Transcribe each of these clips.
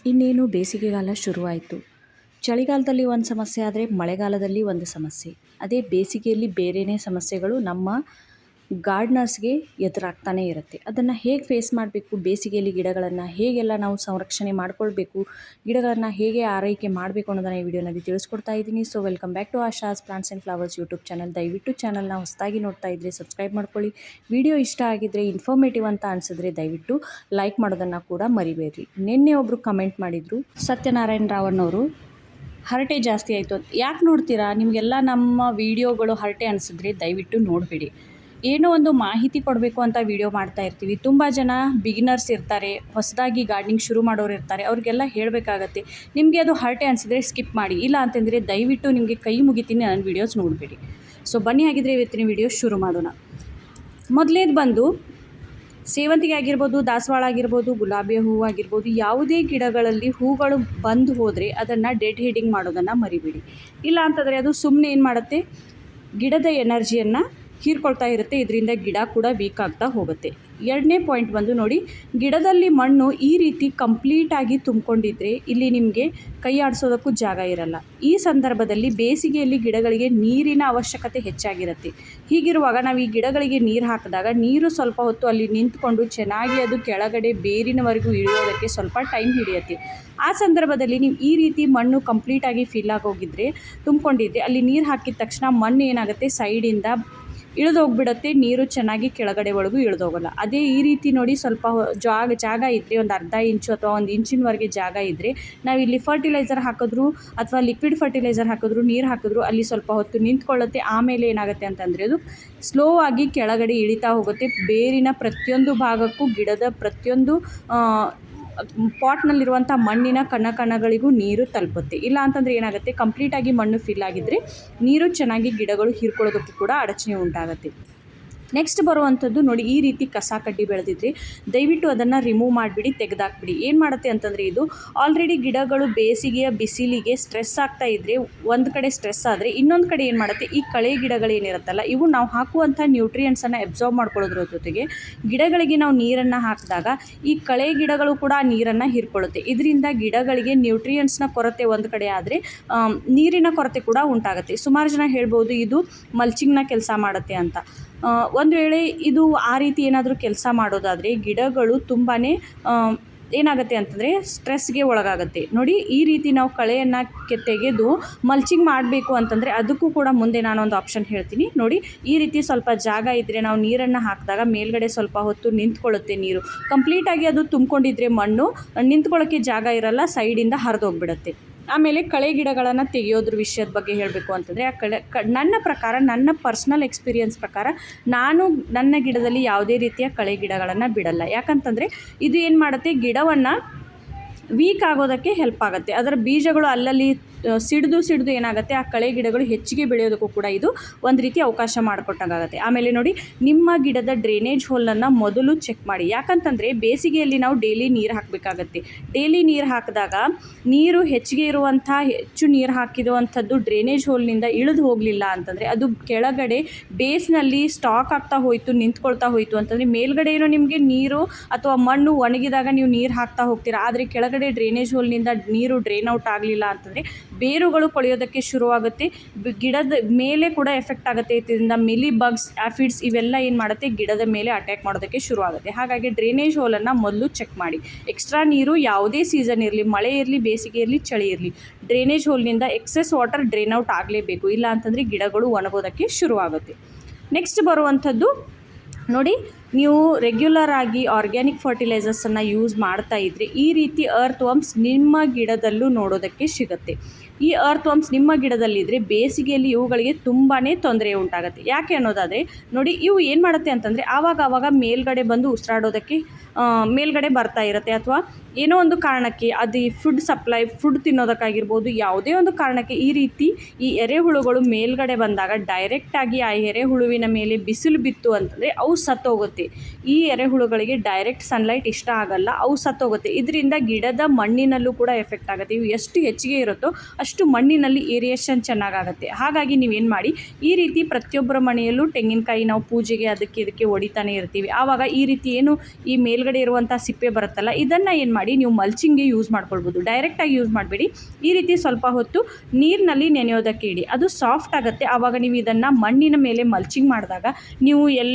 ಇನ್ನೇನು ಬೇಸಿಗೆಗಾಲ ಶುರುವಾಯಿತು. ಚಳಿಗಾಲದಲ್ಲಿ ಒಂದು ಸಮಸ್ಯೆ ಆದರೆ ಮಳೆಗಾಲದಲ್ಲಿ ಒಂದು ಸಮಸ್ಯೆ. ಅದೇ ಬೇಸಿಗೆಯಲ್ಲಿ ಬೇರೆಯೇ ಸಮಸ್ಯೆಗಳು ನಮ್ಮ ಗಾರ್ಡ್ನರ್ಸ್ಗೆ ಎದುರಾಗ್ತಾನೇ ಇರುತ್ತೆ. ಅದನ್ನು ಹೇಗೆ ಫೇಸ್ ಮಾಡಬೇಕು, ಬೇಸಿಗೆಯಲ್ಲಿ ಗಿಡಗಳನ್ನು ಹೇಗೆಲ್ಲ ನಾವು ಸಂರಕ್ಷಣೆ ಮಾಡ್ಕೊಳ್ಬೇಕು, ಗಿಡಗಳನ್ನು ಹೇಗೆ ಆರೈಕೆ ಮಾಡಬೇಕು ಅನ್ನೋದನ್ನು ಈ ವಿಡಿಯೋನಲ್ಲಿ ತಿಳಿಸ್ಕೊಡ್ತಾ ಇದ್ದೀನಿ. So welcome back to Asha's plants and flowers YouTube channel. ದಯವಿಟ್ಟು ಚಾನಲ್ನ ಹೊಸದಾಗಿ ನೋಡ್ತಾ ಇದ್ದರೆ ಸಬ್ಸ್ಕ್ರೈಬ್ ಮಾಡ್ಕೊಳ್ಳಿ. ವಿಡಿಯೋ ಇಷ್ಟ ಆಗಿದ್ದರೆ, ಇನ್ಫಾರ್ಮೇಟಿವ್ ಅಂತ ಅನಿಸಿದ್ರೆ ದಯವಿಟ್ಟು ಲೈಕ್ ಮಾಡೋದನ್ನು ಕೂಡ ಮರಿಬೇಡಿ. ನಿನ್ನೆ ಒಬ್ಬರು ಕಮೆಂಟ್ ಮಾಡಿದರು, ಸತ್ಯನಾರಾಯಣ ರಾವಣ್ಣವರು ಹರಟೆ ಜಾಸ್ತಿ ಆಯಿತು ಅಂತ. ಯಾಕೆ ನೋಡ್ತೀರಾ? ನಿಮಗೆಲ್ಲ ನಮ್ಮ ವಿಡಿಯೋಗಳು ಹರಟೆ ಅನಿಸಿದ್ರೆ ದಯವಿಟ್ಟು ನೋಡಬೇಡಿ. ಏನೋ ಒಂದು ಮಾಹಿತಿ ಕೊಡಬೇಕು ಅಂತ ವಿಡಿಯೋ ಮಾಡ್ತಾ ಇರ್ತೀವಿ. ತುಂಬ ಜನ ಬಿಗಿನರ್ಸ್ ಇರ್ತಾರೆ, ಹೊಸದಾಗಿ ಗಾರ್ಡನಿಂಗ್ ಶುರು ಮಾಡೋರು ಇರ್ತಾರೆ. ಅವ್ರಿಗೆಲ್ಲ ಹೇಳಬೇಕಾಗತ್ತೆ, ನಿಮಗೆ ಅದು ಹರಟೆ ಅನಿಸಿದ್ರೆ ಸ್ಕಿಪ್ ಮಾಡಿ, ಇಲ್ಲ ಅಂತಂದರೆ ದಯವಿಟ್ಟು ನಿಮಗೆ ಕೈ ಮುಗಿತೀನಿ, ನನ್ನ ವೀಡಿಯೋಸ್ ನೋಡಬೇಡಿ. ಸೊ ಬನ್ನಿ, ಆಗಿದ್ರೆ ಇವತ್ತಿನ ವಿಡಿಯೋ ಶುರು ಮಾಡೋಣ. ಮೊದಲೇದು ಬಂದು ಸೇವಂತಿಗೆ ಆಗಿರ್ಬೋದು, ದಾಸವಾಳ ಆಗಿರ್ಬೋದು, ಗುಲಾಬಿ ಹೂವು ಆಗಿರ್ಬೋದು, ಯಾವುದೇ ಗಿಡಗಳಲ್ಲಿ ಹೂಗಳು ಬಂದು ಹೋದರೆ ಅದನ್ನು ಡೆಡ್ ಹೆಡಿಂಗ್ ಮಾಡೋದನ್ನು ಮರಿಬೇಡಿ. ಇಲ್ಲ ಅಂತಂದರೆ ಅದು ಸುಮ್ಮನೆ ಏನು ಮಾಡುತ್ತೆ, ಗಿಡದ ಎನರ್ಜಿಯನ್ನು ಹೀರ್ಕೊಳ್ತಾ ಇರುತ್ತೆ. ಇದರಿಂದ ಗಿಡ ಕೂಡ ವೀಕ್ ಆಗ್ತಾ ಹೋಗುತ್ತೆ. ಎರಡನೇ ಪಾಯಿಂಟ್ ಬಂದು ನೋಡಿ, ಗಿಡದಲ್ಲಿ ಮಣ್ಣು ಈ ರೀತಿ ಕಂಪ್ಲೀಟಾಗಿ ತುಂಬಿಕೊಂಡಿದ್ರೆ ಇಲ್ಲಿ ನಿಮಗೆ ಕೈ ಆಡಿಸೋದಕ್ಕೂ ಜಾಗ ಇರಲ್ಲ. ಈ ಸಂದರ್ಭದಲ್ಲಿ ಬೇಸಿಗೆಯಲ್ಲಿ ಗಿಡಗಳಿಗೆ ನೀರಿನ ಅವಶ್ಯಕತೆ ಹೆಚ್ಚಾಗಿರುತ್ತೆ. ಹೀಗಿರುವಾಗ ನಾವು ಈ ಗಿಡಗಳಿಗೆ ನೀರು ಹಾಕಿದಾಗ ನೀರು ಸ್ವಲ್ಪ ಹೊತ್ತು ಅಲ್ಲಿ ನಿಂತ್ಕೊಂಡು ಚೆನ್ನಾಗಿ ಅದು ಕೆಳಗಡೆ ಬೇರಿನವರೆಗೂ ಇಳಿಯೋದಕ್ಕೆ ಸ್ವಲ್ಪ ಟೈಮ್ ಹಿಡಿಯುತ್ತೆ. ಆ ಸಂದರ್ಭದಲ್ಲಿ ನೀವು ಈ ರೀತಿ ಮಣ್ಣು ಕಂಪ್ಲೀಟಾಗಿ ಫಿಲ್ ಆಗೋಗಿದ್ರೆ, ತುಂಬಿಕೊಂಡಿದ್ರೆ, ಅಲ್ಲಿ ನೀರು ಹಾಕಿದ ತಕ್ಷಣ ಮಣ್ಣು ಏನಾಗುತ್ತೆ, ಸೈಡಿಂದ ಇಳಿದೋಗ್ಬಿಡುತ್ತೆ. ನೀರು ಚೆನ್ನಾಗಿ ಕೆಳಗಡೆ ಒಳಗೂ ಇಳಿದೋಗಲ್ಲ. ಅದೇ ಈ ರೀತಿ ನೋಡಿ, ಸ್ವಲ್ಪ ಜಾಗ ಇದ್ದರೆ, ಒಂದು ಅರ್ಧ ಇಂಚು ಅಥವಾ 1 ಇಂಚಿನವರೆಗೆ ಜಾಗ ಇದ್ದರೆ, ನಾವಿಲ್ಲಿ ಫರ್ಟಿಲೈಸರ್ ಹಾಕಿದ್ರು ಅಥವಾ ಲಿಕ್ವಿಡ್ ಫರ್ಟಿಲೈಸರ್ ಹಾಕಿದ್ರು, ನೀರು ಹಾಕಿದ್ರು ಅಲ್ಲಿ ಸ್ವಲ್ಪ ಹೊತ್ತು ನಿಂತ್ಕೊಳ್ಳುತ್ತೆ. ಆಮೇಲೆ ಏನಾಗುತ್ತೆ ಅಂತಂದರೆ ಅದು ಸ್ಲೋ ಆಗಿ ಕೆಳಗಡೆ ಇಳಿತಾ ಹೋಗುತ್ತೆ. ಬೇರಿನ ಪ್ರತಿಯೊಂದು ಭಾಗಕ್ಕೂ, ಗಿಡದ ಪ್ರತಿಯೊಂದು ಪಾಟ್ನಲ್ಲಿರುವಂಥ ಮಣ್ಣಿನ ಕಣಗಳಿಗೂ ನೀರು ತಲುಪುತ್ತೆ. ಇಲ್ಲ ಅಂತಂದರೆ ಏನಾಗುತ್ತೆ, ಕಂಪ್ಲೀಟಾಗಿ ಮಣ್ಣು ಫಿಲ್ ಆಗಿದ್ದರೆ ನೀರು ಚೆನ್ನಾಗಿ ಗಿಡಗಳು ಹೀರ್ಕೊಳ್ಳೋದಕ್ಕೂ ಕೂಡ ಅಡಚಣೆ ಉಂಟಾಗುತ್ತೆ. ನೆಕ್ಸ್ಟ್ ಬರುವಂಥದ್ದು ನೋಡಿ, ಈ ರೀತಿ ಕಸ ಕಡ್ಡಿ ಬೆಳೆದಿದ್ರೆ ದಯವಿಟ್ಟು ಅದನ್ನು ರಿಮೂವ್ ಮಾಡಿಬಿಡಿ, ತೆಗೆದಾಕ್ಬಿಡಿ. ಏನು ಮಾಡುತ್ತೆ ಅಂತಂದರೆ, ಇದು ಆಲ್ರೆಡಿ ಗಿಡಗಳು ಬೇಸಿಗೆಯ ಬಿಸಿಲಿಗೆ ಸ್ಟ್ರೆಸ್ ಆಗ್ತಾ ಇದ್ದರೆ, ಒಂದು ಕಡೆ ಸ್ಟ್ರೆಸ್ ಆದರೆ ಇನ್ನೊಂದು ಕಡೆ ಏನು ಮಾಡುತ್ತೆ, ಈ ಕಳೆ ಗಿಡಗಳೇನಿರುತ್ತಲ್ಲ, ಇವು ನಾವು ಹಾಕುವಂಥ ನ್ಯೂಟ್ರಿಯೆಂಟ್ಸನ್ನು ಅಬ್ಸಾರ್ಬ್ ಮಾಡ್ಕೊಳ್ಳೋದ್ರ ಜೊತೆಗೆ ಗಿಡಗಳಿಗೆ ನಾವು ನೀರನ್ನು ಹಾಕಿದಾಗ ಈ ಕಳೆ ಗಿಡಗಳು ಕೂಡ ನೀರನ್ನು ಹೀರ್ಕೊಳ್ಳುತ್ತೆ. ಇದರಿಂದ ಗಿಡಗಳಿಗೆ ನ್ಯೂಟ್ರಿಯೆಂಟ್ಸ್ನ ಕೊರತೆ ಒಂದು ಕಡೆ ಆದರೆ ನೀರಿನ ಕೊರತೆ ಕೂಡ ಉಂಟಾಗುತ್ತೆ. ಸುಮಾರು ಜನ ಹೇಳ್ಬೋದು ಇದು ಮಲ್ಚಿಂಗ್ನ ಕೆಲಸ ಮಾಡುತ್ತೆ ಅಂತ. ಒಂದು ವೇಳೆ ಇದು ಆ ರೀತಿ ಏನಾದರೂ ಕೆಲಸ ಮಾಡೋದಾದರೆ ಗಿಡಗಳು ತುಂಬಾ ಏನಾಗುತ್ತೆ ಅಂತಂದರೆ ಸ್ಟ್ರೆಸ್ಗೆ ಒಳಗಾಗುತ್ತೆ. ನೋಡಿ, ಈ ರೀತಿ ನಾವು ಕಳೆಯನ್ನು ತೆಗೆದು ಮಲ್ಚಿಂಗ್ ಮಾಡಬೇಕು ಅಂತಂದರೆ ಅದಕ್ಕೂ ಕೂಡ ಮುಂದೆ ನಾನೊಂದು ಆಪ್ಷನ್ ಹೇಳ್ತೀನಿ. ನೋಡಿ, ಈ ರೀತಿ ಸ್ವಲ್ಪ ಜಾಗ ಇದ್ದರೆ ನಾವು ನೀರನ್ನು ಹಾಕಿದಾಗ ಮೇಲ್ಗಡೆ ಸ್ವಲ್ಪ ಹೊತ್ತು ನಿಂತ್ಕೊಳ್ಳುತ್ತೆ. ನೀರು ಕಂಪ್ಲೀಟಾಗಿ ಅದು ತುಂಬಿಕೊಂಡಿದ್ರೆ ಮಣ್ಣು ನಿಂತ್ಕೊಳ್ಳೋಕ್ಕೆ ಜಾಗ ಇರಲ್ಲ, ಸೈಡಿಂದ ಹರಿದೋಗ್ಬಿಡುತ್ತೆ. ಆಮೇಲೆ ಕಳೆ ಗಿಡಗಳನ್ನು ತೆಗೆಯೋದ್ರ ವಿಷಯದ ಬಗ್ಗೆ ಹೇಳಬೇಕು ಅಂತಂದರೆ, ಆ ನನ್ನ ಪ್ರಕಾರ, ನನ್ನ ಪರ್ಸ್ನಲ್ ಎಕ್ಸ್ಪೀರಿಯನ್ಸ್ ಪ್ರಕಾರ, ನಾನು ನನ್ನ ಗಿಡದಲ್ಲಿ ಯಾವುದೇ ರೀತಿಯ ಕಳೆ ಗಿಡಗಳನ್ನು ಬಿಡಲ್ಲ. ಯಾಕಂತಂದರೆ ಇದು ಏನು ಮಾಡುತ್ತೆ, ಗಿಡವನ್ನು ವೀಕ್ ಆಗೋದಕ್ಕೆ ಹೆಲ್ಪ್ ಆಗುತ್ತೆ. ಅದರ ಬೀಜಗಳು ಅಲ್ಲಲ್ಲಿ ಸಿಡಿದು ಏನಾಗುತ್ತೆ, ಆ ಕಳೆ ಗಿಡಗಳು ಹೆಚ್ಚಿಗೆ ಬೆಳೆಯೋದಕ್ಕೂ ಕೂಡ ಇದು ಒಂದು ರೀತಿ ಅವಕಾಶ ಮಾಡಿಕೊಟ್ಟಾಗುತ್ತೆ. ಆಮೇಲೆ ನೋಡಿ, ನಿಮ್ಮ ಗಿಡದ ಡ್ರೈನೇಜ್ ಹೋಲನ್ನು ಮೊದಲು ಚೆಕ್ ಮಾಡಿ. ಯಾಕಂತಂದರೆ ಬೇಸಿಗೆಯಲ್ಲಿ ನಾವು ಡೈಲಿ ನೀರು ಹಾಕಬೇಕಾಗತ್ತೆ. ಡೈಲಿ ನೀರು ಹಾಕಿದಾಗ ನೀರು ಹೆಚ್ಚಿಗೆ ಹೆಚ್ಚು ನೀರು ಹಾಕಿರುವಂಥದ್ದು ಡ್ರೈನೇಜ್ ಹೋಲ್ನಿಂದ ಇಳಿದು ಹೋಗಲಿಲ್ಲ ಅಂತಂದರೆ ಅದು ಕೆಳಗಡೆ ಬೇಸ್ನಲ್ಲಿ ಸ್ಟಾಕ್ ಆಗ್ತಾ ಹೋಯಿತು, ನಿಂತ್ಕೊಳ್ತಾ ಹೋಯಿತು ಅಂತಂದರೆ ಮೇಲ್ಗಡೆ ಏನೋ ನಿಮಗೆ ನೀರು ಅಥವಾ ಮಣ್ಣು ಒಣಗಿದಾಗ ನೀವು ನೀರು ಹಾಕ್ತಾ ಹೋಗ್ತೀರಾ. ಆದರೆ ಕೆಳಗಡೆ ಡ್ರೈನೇಜ್ ಹೋಲ್ನಿಂದ ನೀರು ಡ್ರೈನ್ ಔಟ್ ಆಗಲಿಲ್ಲ ಅಂತಂದರೆ ಬೇರುಗಳು ಕೊಳೆಯೋದಕ್ಕೆ ಶುರುವಾಗುತ್ತೆ. ಗಿಡದ ಮೇಲೆ ಕೂಡ ಎಫೆಕ್ಟ್ ಆಗುತ್ತೆ. ಇದರಿಂದ ಮಿಲಿ ಬಗ್ಸ್, ಆಫಿಡ್ಸ್ ಇವೆಲ್ಲ ಏನು ಮಾಡುತ್ತೆ, ಗಿಡದ ಮೇಲೆ ಅಟ್ಯಾಕ್ ಮಾಡೋದಕ್ಕೆ ಶುರುವಾಗುತ್ತೆ. ಹಾಗಾಗಿ ಡ್ರೈನೇಜ್ ಹೋಲನ್ನು ಮೊದಲು ಚೆಕ್ ಮಾಡಿ. ಎಕ್ಸ್ಟ್ರಾ ನೀರು ಯಾವುದೇ ಸೀಸನ್ ಇರಲಿ, ಮಳೆ ಇರಲಿ, ಬೇಸಿಗೆ ಇರಲಿ, ಚಳಿ ಇರಲಿ, ಡ್ರೈನೇಜ್ ಹೋಲ್ನಿಂದ ಎಕ್ಸೆಸ್ ವಾಟರ್ ಡ್ರೈನ್ ಔಟ್ ಆಗಲೇಬೇಕು. ಇಲ್ಲ ಅಂತಂದರೆ ಗಿಡಗಳು ಒಣಗೋದಕ್ಕೆ ಶುರುವಾಗುತ್ತೆ. ನೆಕ್ಸ್ಟ್ ಬರುವಂಥದ್ದು ನೋಡಿ, ನೀವು ರೆಗ್ಯುಲರ್ ಆಗಿ ಆರ್ಗ್ಯಾನಿಕ್ ಫರ್ಟಿಲೈಸರ್ಸನ್ನು ಯೂಸ್ ಮಾಡ್ತಾ ಇದ್ದರೆ ಈ ರೀತಿ ಅರ್ತ್ ವರ್ಮ್ಸ್ ನಿಮ್ಮ ಗಿಡದಲ್ಲೂ ನೋಡೋದಕ್ಕೆ ಸಿಗುತ್ತೆ. ಈ ಅರ್ತ್ ವರ್ಮ್ಸ್ ನಿಮ್ಮ ಗಿಡದಲ್ಲಿದ್ದರೆ ಬೇಸಿಗೆಯಲ್ಲಿ ಇವುಗಳಿಗೆ ತುಂಬಾ ತೊಂದರೆ ಉಂಟಾಗುತ್ತೆ. ಯಾಕೆ ಅನ್ನೋದಾದರೆ ನೋಡಿ, ಇವು ಏನು ಮಾಡುತ್ತೆ ಅಂತಂದರೆ ಆವಾಗ ಮೇಲ್ಗಡೆ ಬಂದು ಉಸಿರಾಡೋದಕ್ಕೆ ಮೇಲ್ಗಡೆ ಬರ್ತಾ ಇರುತ್ತೆ. ಅಥವಾ ಏನೋ ಒಂದು ಕಾರಣಕ್ಕೆ ಅದು ಫುಡ್ ತಿನ್ನೋದಕ್ಕಾಗಿರ್ಬೋದು, ಯಾವುದೇ ಒಂದು ಕಾರಣಕ್ಕೆ ಈ ರೀತಿ ಈ ಎರೆಹುಳುಗಳು ಮೇಲ್ಗಡೆ ಬಂದಾಗ ಡೈರೆಕ್ಟಾಗಿ ಆ ಎರೆಹುಳುವಿನ ಮೇಲೆ ಬಿಸಿಲು ಬಿತ್ತು ಅಂತಂದರೆ ಅವು ಸತ್ತೋಗುತ್ತೆ. ಸತ್ತೋಗುತ್ತೆ. ಈ ಎರೆಹುಳುಗಳಿಗೆ ಡೈರೆಕ್ಟ್ ಸನ್ಲೈಟ್ ಇಷ್ಟ ಆಗಲ್ಲ, ಅವು ಸತ್ತೋಗುತ್ತೆ. ಇದರಿಂದ ಗಿಡದ ಮಣ್ಣಿನಲ್ಲೂ ಕೂಡ ಎಫೆಕ್ಟ್ ಆಗುತ್ತೆ. ಇವು ಎಷ್ಟು ಹೆಚ್ಚಿಗೆ ಇರುತ್ತೋ ಅಷ್ಟು ಮಣ್ಣಿನಲ್ಲಿ ಏರಿಯೇಷನ್ ಚೆನ್ನಾಗಾಗುತ್ತೆ. ಹಾಗಾಗಿ ನೀವೇನು ಮಾಡಿ, ಈ ರೀತಿ ಪ್ರತಿಯೊಬ್ಬರ ಮನೆಯಲ್ಲೂ ತೆಂಗಿನಕಾಯಿ ನಾವು ಪೂಜೆಗೆ ಅದಕ್ಕೆ ಇದಕ್ಕೆ ಹೊಡಿತಾನೆ ಇರ್ತೀವಿ. ಆವಾಗ ಈ ರೀತಿ ಏನು ಈ ಮೇಲ್ಗಡೆ ಇರುವಂಥ ಸಿಪ್ಪೆ ಬರುತ್ತಲ್ಲ, ಇದನ್ನು ಏನು ಮಾಡಿ ನೀವು ಮಲ್ಚಿಂಗ್ಗೆ ಯೂಸ್ ಮಾಡ್ಕೊಳ್ಬೋದು. ಡೈರೆಕ್ಟಾಗಿ ಯೂಸ್ ಮಾಡಬೇಡಿ. ಈ ರೀತಿ ಸ್ವಲ್ಪ ಹೊತ್ತು ನೀರಿನಲ್ಲಿ ನೆನೆಯೋದಕ್ಕೆ ಇಡಿ, ಅದು ಸಾಫ್ಟ್ ಆಗುತ್ತೆ. ಆವಾಗ ನೀವು ಇದನ್ನು ಮಣ್ಣಿನ ಮೇಲೆ ಮಲ್ಚಿಂಗ್ ಮಾಡಿದಾಗ ನೀವು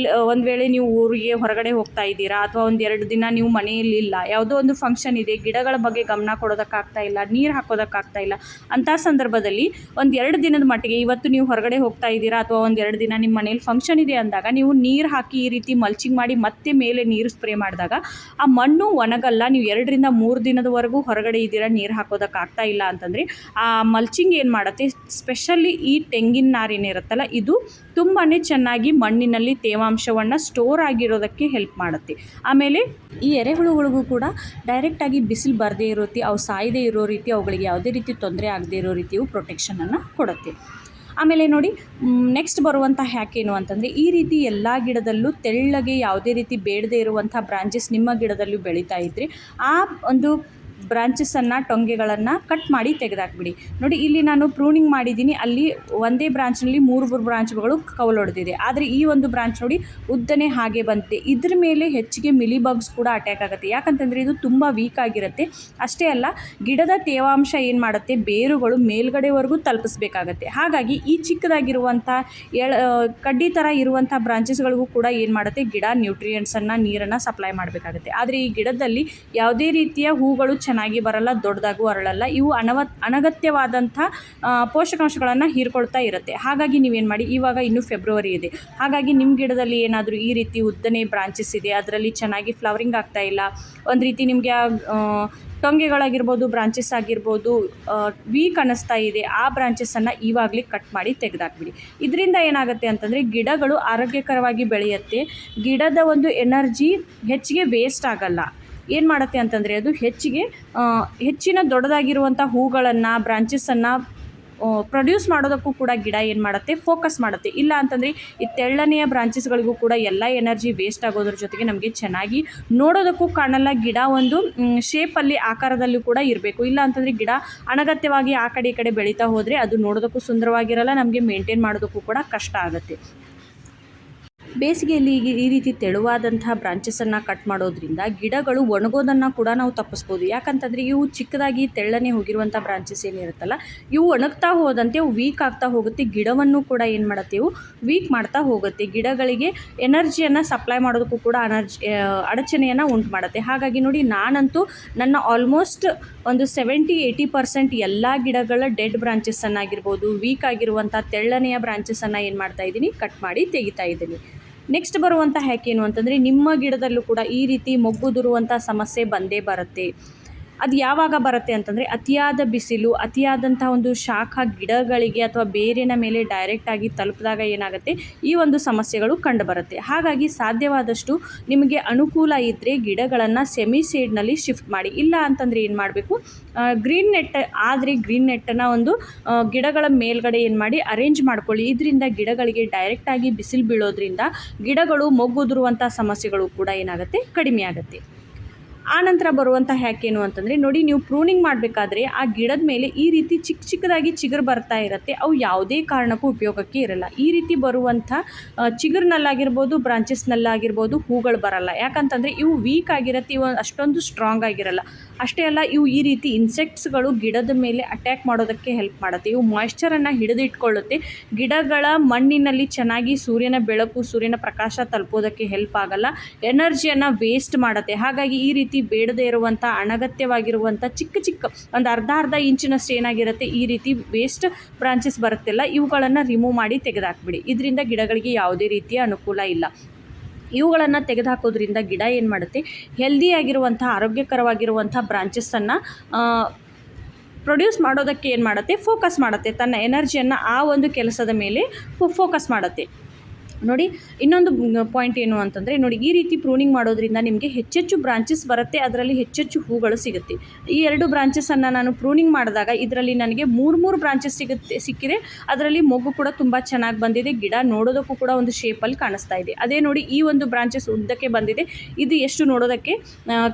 ಒಂದು ವೇಳೆ ನೀವು ಊರಿಗೆ ಹೊರಗಡೆ ಹೋಗ್ತಾ ಇದ್ದೀರಾ ಅಥವಾ ಒಂದು 2 ದಿನ ನೀವು ಮನೆಯಲ್ಲಿಲ್ಲ, ಯಾವುದೋ ಒಂದು ಫಂಕ್ಷನ್ ಇದೆ, ಗಿಡಗಳ ಬಗ್ಗೆ ಗಮನ ಕೊಡೋದಕ್ಕಾಗ್ತಾ ಇಲ್ಲ, ನೀರು ಹಾಕೋದಕ್ಕಾಗ್ತಾ ಇಲ್ಲ, ಅಂಥ ಸಂದರ್ಭದಲ್ಲಿ ಒಂದು 2 ದಿನದ ಮಟ್ಟಿಗೆ, ಇವತ್ತು ನೀವು ಹೊರಗಡೆ ಹೋಗ್ತಾ ಇದ್ದೀರಾ ಅಥವಾ ಒಂದು 2 ದಿನ ನಿಮ್ಮ ಮನೇಲಿ ಫಂಕ್ಷನ್ ಇದೆ ಅಂದಾಗ ನೀವು ನೀರು ಹಾಕಿ ಈ ರೀತಿ ಮಲ್ಚಿಂಗ್ ಮಾಡಿ ಮತ್ತೆ ಮೇಲೆ ನೀರು ಸ್ಪ್ರೇ ಮಾಡಿದಾಗ ಆ ಮಣ್ಣು ಒಣಗಲ್ಲ. ನೀವು 2 ರಿಂದ 3 ದಿನದವರೆಗೂ ಹೊರಗಡೆ ಇದ್ದೀರಾ, ನೀರು ಹಾಕೋದಕ್ಕಾಗ್ತಾ ಇಲ್ಲ ಅಂತಂದರೆ ಆ ಮಲ್ಚಿಂಗ್ ಏನು ಮಾಡುತ್ತೆ, ಸ್ಪೆಷಲಿ ಈ ತೆಂಗಿನ ನಾರೇನಿರುತ್ತಲ್ಲ, ಇದು ತುಂಬಾ ಚೆನ್ನಾಗಿ ಮಣ್ಣಿನಲ್ಲಿ ತೇವಾಂಶವನ್ನು ಸ್ಟೋರ್ ಆಗಿರೋದಕ್ಕೆ ಹೆಲ್ಪ್ ಮಾಡುತ್ತೆ. ಆಮೇಲೆ ಈ ಎರೆಹುಳುಗಳಿಗೂ ಕೂಡ ಡೈರೆಕ್ಟಾಗಿ ಬಿಸಿಲು ಬರದೇ ಇರೋ ರೀತಿ, ಅವು ಸಾಯದೇ ಇರೋ ರೀತಿ, ಅವುಗಳಿಗೆ ಯಾವುದೇ ರೀತಿ ತೊಂದರೆ ಆಗದೇ ಇರೋ ರೀತಿಯು ಪ್ರೊಟೆಕ್ಷನನ್ನು ಕೊಡುತ್ತೆ. ಆಮೇಲೆ ನೋಡಿ, ನೆಕ್ಸ್ಟ್ ಬರುವಂಥ ಹ್ಯಾಕೇನು ಅಂತಂದರೆ, ಈ ರೀತಿ ಎಲ್ಲ ಗಿಡದಲ್ಲೂ ತೆಳ್ಳಗೆ ಯಾವುದೇ ರೀತಿ ಬೇಡದೇ ಇರುವಂಥ ಬ್ರಾಂಚಸ್ ನಿಮ್ಮ ಗಿಡದಲ್ಲೂ ಬೆಳೀತಾ ಇದ್ದರೆ ಆ ಒಂದು ಬ್ರಾಂಚಸನ್ನು, ಟೊಂಗೆಗಳನ್ನು ಕಟ್ ಮಾಡಿ ತೆಗೆದಾಕ್ಬಿಡಿ. ನೋಡಿ, ಇಲ್ಲಿ ನಾನು ಪ್ರೂನಿಂಗ್ ಮಾಡಿದ್ದೀನಿ, ಅಲ್ಲಿ ಒಂದೇ ಬ್ರಾಂಚ್ನಲ್ಲಿ 3 ಬ್ರಾಂಚ್ಗಳು ಕವಲೊಡೆದಿದೆ. ಆದರೆ ಈ ಒಂದು ಬ್ರಾಂಚ್ ನೋಡಿ ಉದ್ದನೆ ಹಾಗೆ ಬಂದಿದೆ. ಇದ್ರ ಮೇಲೆ ಹೆಚ್ಚಿಗೆ ಮಿಲಿಬಗ್ಸ್ ಕೂಡ ಅಟ್ಯಾಕ್ ಆಗುತ್ತೆ. ಯಾಕಂತಂದರೆ ಇದು ತುಂಬ ವೀಕ್ ಆಗಿರುತ್ತೆ. ಅಷ್ಟೇ ಅಲ್ಲ, ಗಿಡದ ತೇವಾಂಶ ಏನು ಮಾಡುತ್ತೆ, ಬೇರುಗಳು ಮೇಲ್ಗಡೆವರೆಗೂ ತಲುಪಿಸ್ಬೇಕಾಗತ್ತೆ. ಹಾಗಾಗಿ ಈ ಚಿಕ್ಕದಾಗಿರುವಂಥ ಕಡ್ಡಿ ಥರ ಇರುವಂಥ ಬ್ರಾಂಚಸ್ಗಳಿಗೂ ಕೂಡ ಏನು ಮಾಡುತ್ತೆ, ಗಿಡ ನ್ಯೂಟ್ರಿಯೆಂಟ್ಸನ್ನು, ನೀರನ್ನು ಸಪ್ಲೈ ಮಾಡಬೇಕಾಗುತ್ತೆ. ಆದರೆ ಈ ಗಿಡದಲ್ಲಿ ಯಾವುದೇ ರೀತಿಯ ಹೂಗಳು ಚೆನ್ನಾಗಿ ಬರಲ್ಲ, ದೊಡ್ಡದಾಗೂ ಅರಳಲ್ಲ. ಇವು ಅನಗತ್ಯವಾದಂಥ ಪೋಷಕಾಂಶಗಳನ್ನು ಹೀರ್ಕೊಳ್ತಾ ಇರುತ್ತೆ. ಹಾಗಾಗಿ ನೀವೇನು ಮಾಡಿ, ಇವಾಗ ಇನ್ನೂ ಫೆಬ್ರವರಿ ಇದೆ, ಹಾಗಾಗಿ ನಿಮ್ಮ ಗಿಡದಲ್ಲಿ ಏನಾದರೂ ಈ ರೀತಿ ಉದ್ದನೆ ಬ್ರಾಂಚಸ್ ಇದೆ, ಅದರಲ್ಲಿ ಚೆನ್ನಾಗಿ ಫ್ಲವರಿಂಗ್ ಆಗ್ತಾ ಇಲ್ಲ, ಒಂದು ರೀತಿ ನಿಮಗೆ ಟೊಂಗೆಗಳಾಗಿರ್ಬೋದು, ಬ್ರಾಂಚಸ್ ಆಗಿರ್ಬೋದು ವೀಕ್ ಅನ್ನಿಸ್ತಾ ಇದೆ, ಆ ಬ್ರಾಂಚಸನ್ನು ಇವಾಗಲೇ ಕಟ್ ಮಾಡಿ ತೆಗೆದಾಕ್ಬಿಡಿ. ಇದರಿಂದ ಏನಾಗುತ್ತೆ ಅಂತಂದರೆ ಗಿಡಗಳು ಆರೋಗ್ಯಕರವಾಗಿ ಬೆಳೆಯುತ್ತೆ. ಗಿಡದ ಒಂದು ಎನರ್ಜಿ ಹೆಚ್ಚಿಗೆ ವೇಸ್ಟ್ ಆಗಲ್ಲ. ಏನು ಮಾಡುತ್ತೆ ಅಂತಂದರೆ ಅದು ಹೆಚ್ಚಿನ ದೊಡ್ಡದಾಗಿರುವಂಥ ಹೂಗಳನ್ನು, ಬ್ರಾಂಚಸನ್ನು ಪ್ರೊಡ್ಯೂಸ್ ಮಾಡೋದಕ್ಕೂ ಕೂಡ ಗಿಡ ಏನು ಮಾಡುತ್ತೆ, ಫೋಕಸ್ ಮಾಡುತ್ತೆ. ಇಲ್ಲ ಅಂತಂದರೆ ಈ ತೆಳ್ಳನೆಯ ಬ್ರಾಂಚಸ್ಗಳಿಗೂ ಕೂಡ ಎಲ್ಲ ಎನರ್ಜಿ ವೇಸ್ಟ್ ಆಗೋದ್ರ ಜೊತೆಗೆ ನಮಗೆ ಚೆನ್ನಾಗಿ ನೋಡೋದಕ್ಕೂ ಕಾಣಲ್ಲ. ಗಿಡ ಒಂದು ಶೇಪಲ್ಲಿ, ಆಕಾರದಲ್ಲೂ ಕೂಡ ಇರಬೇಕು. ಇಲ್ಲ ಅಂತಂದರೆ ಗಿಡ ಅನಗತ್ಯವಾಗಿ ಆ ಕಡೆ ಈ ಕಡೆ ಬೆಳೀತಾ ಹೋದರೆ ಅದು ನೋಡೋದಕ್ಕೂ ಸುಂದರವಾಗಿರಲ್ಲ, ನಮಗೆ ಮೇಂಟೈನ್ ಮಾಡೋದಕ್ಕೂ ಕೂಡ ಕಷ್ಟ ಆಗುತ್ತೆ. ಬೇಸಿಗೆಯಲ್ಲಿ ಈ ರೀತಿ ತೆಳುವಾದಂತಹ ಬ್ರಾಂಚಸನ್ನು ಕಟ್ ಮಾಡೋದ್ರಿಂದ ಗಿಡಗಳು ಒಣಗೋದನ್ನು ಕೂಡ ನಾವು ತಪ್ಪಿಸ್ಬೋದು. ಯಾಕಂತಂದರೆ ಇವು ಚಿಕ್ಕದಾಗಿ ತೆಳ್ಳನೆ ಹೋಗಿರುವಂಥ ಬ್ರಾಂಚಸ್ ಏನಿರುತ್ತಲ್ಲ, ಇವು ಒಣಗ್ತಾ ಹೋದಂತೆ ಅವು ವೀಕ್ ಆಗ್ತಾ ಹೋಗುತ್ತೆ. ಗಿಡವನ್ನು ಕೂಡ ಏನು ಮಾಡುತ್ತೆ, ಇವು ವೀಕ್ ಮಾಡ್ತಾ ಹೋಗುತ್ತೆ. ಗಿಡಗಳಿಗೆ ಎನರ್ಜಿಯನ್ನು ಸಪ್ಲೈ ಮಾಡೋದಕ್ಕೂ ಕೂಡ ಅಡಚಣೆಯನ್ನು ಉಂಟು ಮಾಡುತ್ತೆ. ಹಾಗಾಗಿ ನೋಡಿ, ನಾನಂತೂ ನನ್ನ ಆಲ್ಮೋಸ್ಟ್ ಒಂದು 70-80% ಎಲ್ಲ ಗಿಡಗಳ ಡೆಡ್ ಬ್ರಾಂಚಸ್ಸನ್ನಾಗಿರ್ಬೋದು, ವೀಕ್ ಆಗಿರುವಂಥ ತೆಳ್ಳನೆಯ ಬ್ರಾಂಚಸನ್ನು ಏನು ಮಾಡ್ತಾ ಇದ್ದೀನಿ, ಕಟ್ ಮಾಡಿ ತೆಗಿತಾ ಇದ್ದೀನಿ. ನೆಕ್ಸ್ಟ್ ಬರುವಂಥ ಹ್ಯಾಕೇನು ಅಂತಂದರೆ, ನಿಮ್ಮ ಗಿಡದಲ್ಲೂ ಕೂಡ ಈ ರೀತಿ ಮೊಗ್ಗುದುರುವಂಥ ಸಮಸ್ಯೆ ಬಂದೇ ಬರುತ್ತೆ. ಅದು ಯಾವಾಗ ಬರುತ್ತೆ ಅಂತಂದರೆ, ಅತಿಯಾದ ಬಿಸಿಲು, ಅತಿಯಾದಂಥ ಒಂದು ಶಾಖ ಗಿಡಗಳಿಗೆ ಅಥವಾ ಬೇರಿನ ಮೇಲೆ ಡೈರೆಕ್ಟಾಗಿ ತಲುಪಿದಾಗ ಏನಾಗುತ್ತೆ, ಈ ಒಂದು ಸಮಸ್ಯೆಗಳು ಕಂಡುಬರುತ್ತೆ. ಹಾಗಾಗಿ ಸಾಧ್ಯವಾದಷ್ಟು ನಿಮಗೆ ಅನುಕೂಲ ಇದ್ದರೆ ಗಿಡಗಳನ್ನು ಸೆಮಿ ಶೇಡ್ನಲ್ಲಿ ಶಿಫ್ಟ್ ಮಾಡಿ. ಇಲ್ಲ ಅಂತಂದರೆ ಏನು ಮಾಡಬೇಕು, ಗ್ರೀನ್ ನೆಟ್ ಆದರೆ ಗ್ರೀನ್ ನೆಟ್ಟನ್ನು ಒಂದು ಗಿಡಗಳ ಮೇಲ್ಗಡೆ ಏನು ಮಾಡಿ ಅರೇಂಜ್ ಮಾಡ್ಕೊಳ್ಳಿ. ಇದರಿಂದ ಗಿಡಗಳಿಗೆ ಡೈರೆಕ್ಟಾಗಿ ಬಿಸಿಲು ಬೀಳೋದ್ರಿಂದ ಗಿಡಗಳು ಮೊಗ್ಗುದುರುವಂಥ ಸಮಸ್ಯೆಗಳು ಕೂಡ ಏನಾಗುತ್ತೆ, ಕಡಿಮೆ ಆಗುತ್ತೆ. ಆನಂತರ ಬರುವಂಥ ಹ್ಯಾಕೇನು ಅಂತಂದರೆ, ನೋಡಿ, ನೀವು ಪ್ರೂನಿಂಗ್ ಮಾಡಬೇಕಾದ್ರೆ ಆ ಗಿಡದ ಮೇಲೆ ಈ ರೀತಿ ಚಿಕ್ಕದಾಗಿ ಚಿಗುರು ಬರ್ತಾ ಇರುತ್ತೆ. ಅವು ಯಾವುದೇ ಕಾರಣಕ್ಕೂ ಉಪಯೋಗಕ್ಕೆ ಇರಲ್ಲ. ಈ ರೀತಿ ಬರುವಂಥ ಚಿಗುರಿನಲ್ಲಾಗಿರ್ಬೋದು, ಬ್ರಾಂಚಸ್ನಲ್ಲಾಗಿರ್ಬೋದು ಹೂಗಳು ಬರಲ್ಲ. ಯಾಕಂತಂದರೆ ಇವು ವೀಕ್ ಆಗಿರುತ್ತೆ, ಇವು ಅಷ್ಟೊಂದು ಸ್ಟ್ರಾಂಗ್ ಆಗಿರಲ್ಲ. ಅಷ್ಟೇ ಅಲ್ಲ, ಇವು ಈ ರೀತಿ ಇನ್ಸೆಕ್ಟ್ಸ್ಗಳು ಗಿಡದ ಮೇಲೆ ಅಟ್ಯಾಕ್ ಮಾಡೋದಕ್ಕೆ ಹೆಲ್ಪ್ ಮಾಡುತ್ತೆ. ಇವು ಮಾಯ್ಶ್ಚರನ್ನು ಹಿಡಿದಿಟ್ಕೊಳ್ಳುತ್ತೆ. ಗಿಡಗಳ ಮಣ್ಣಿನಲ್ಲಿ ಚೆನ್ನಾಗಿ ಸೂರ್ಯನ ಬೆಳಕು, ಸೂರ್ಯನ ಪ್ರಕಾಶ ತಲುಪೋದಕ್ಕೆ ಹೆಲ್ಪ್ ಆಗಲ್ಲ. ಎನರ್ಜಿಯನ್ನು ವೇಸ್ಟ್ ಮಾಡುತ್ತೆ. ಹಾಗಾಗಿ ಈ ರೀತಿ ಬೇಡದೇ ಇರುವಂಥ ಅನಗತ್ಯವಾಗಿರುವಂಥ ಚಿಕ್ಕ ಒಂದು ಅರ್ಧ ಇಂಚಿನಷ್ಟು ಏನಾಗಿರುತ್ತೆ, ಈ ರೀತಿ ವೇಸ್ಟ್ ಬ್ರಾಂಚಸ್ ಬರುತ್ತಲ್ಲ, ಇವುಗಳನ್ನು ರಿಮೂವ್ ಮಾಡಿ ತೆಗೆದಾಕ್ಬಿಡಿ. ಇದರಿಂದ ಗಿಡಗಳಿಗೆ ಯಾವುದೇ ರೀತಿಯ ಅನುಕೂಲ ಇಲ್ಲ. ಇವುಗಳನ್ನು ತೆಗೆದುಹಾಕೋದ್ರಿಂದ ಗಿಡ ಏನು ಮಾಡುತ್ತೆ, ಹೆಲ್ದಿಯಾಗಿರುವಂಥ, ಆರೋಗ್ಯಕರವಾಗಿರುವಂಥ ಬ್ರಾಂಚಸ್ಸನ್ನು ಪ್ರೊಡ್ಯೂಸ್ ಮಾಡೋದಕ್ಕೆ ಏನು ಮಾಡುತ್ತೆ, ಫೋಕಸ್ ಮಾಡುತ್ತೆ. ತನ್ನ ಎನರ್ಜಿಯನ್ನು ಆ ಒಂದು ಕೆಲಸದ ಮೇಲೆ ಫೋಕಸ್ ಮಾಡುತ್ತೆ. ನೋಡಿ ಇನ್ನೊಂದು ಪಾಯಿಂಟ್ ಏನು ಅಂತಂದರೆ ನೋಡಿ ಈ ರೀತಿ ಪ್ರೂನಿಂಗ್ ಮಾಡೋದ್ರಿಂದ ನಿಮಗೆ ಹೆಚ್ಚೆಚ್ಚು ಬ್ರಾಂಚಸ್ ಬರುತ್ತೆ, ಅದರಲ್ಲಿ ಹೆಚ್ಚೆಚ್ಚು ಹೂಗಳು ಸಿಗುತ್ತೆ. ಈ 2 ಬ್ರಾಂಚಸನ್ನು ನಾನು ಪ್ರೂನಿಂಗ್ ಮಾಡಿದಾಗ ಇದರಲ್ಲಿ ನನಗೆ 3 ಬ್ರಾಂಚಸ್ ಸಿಕ್ಕಿದೆ. ಅದರಲ್ಲಿ ಮೊಗ್ಗು ಕೂಡ ತುಂಬ ಚೆನ್ನಾಗಿ ಬಂದಿದೆ, ಗಿಡ ನೋಡೋದಕ್ಕೂ ಕೂಡ ಒಂದು ಶೇಪಲ್ಲಿ ಕಾಣಿಸ್ತಾ ಇದೆ. ಅದೇ ನೋಡಿ ಈ ಒಂದು ಬ್ರಾಂಚಸ್ ಉದ್ದಕ್ಕೆ ಬಂದಿದೆ, ಇದು ಎಷ್ಟು ನೋಡೋದಕ್ಕೆ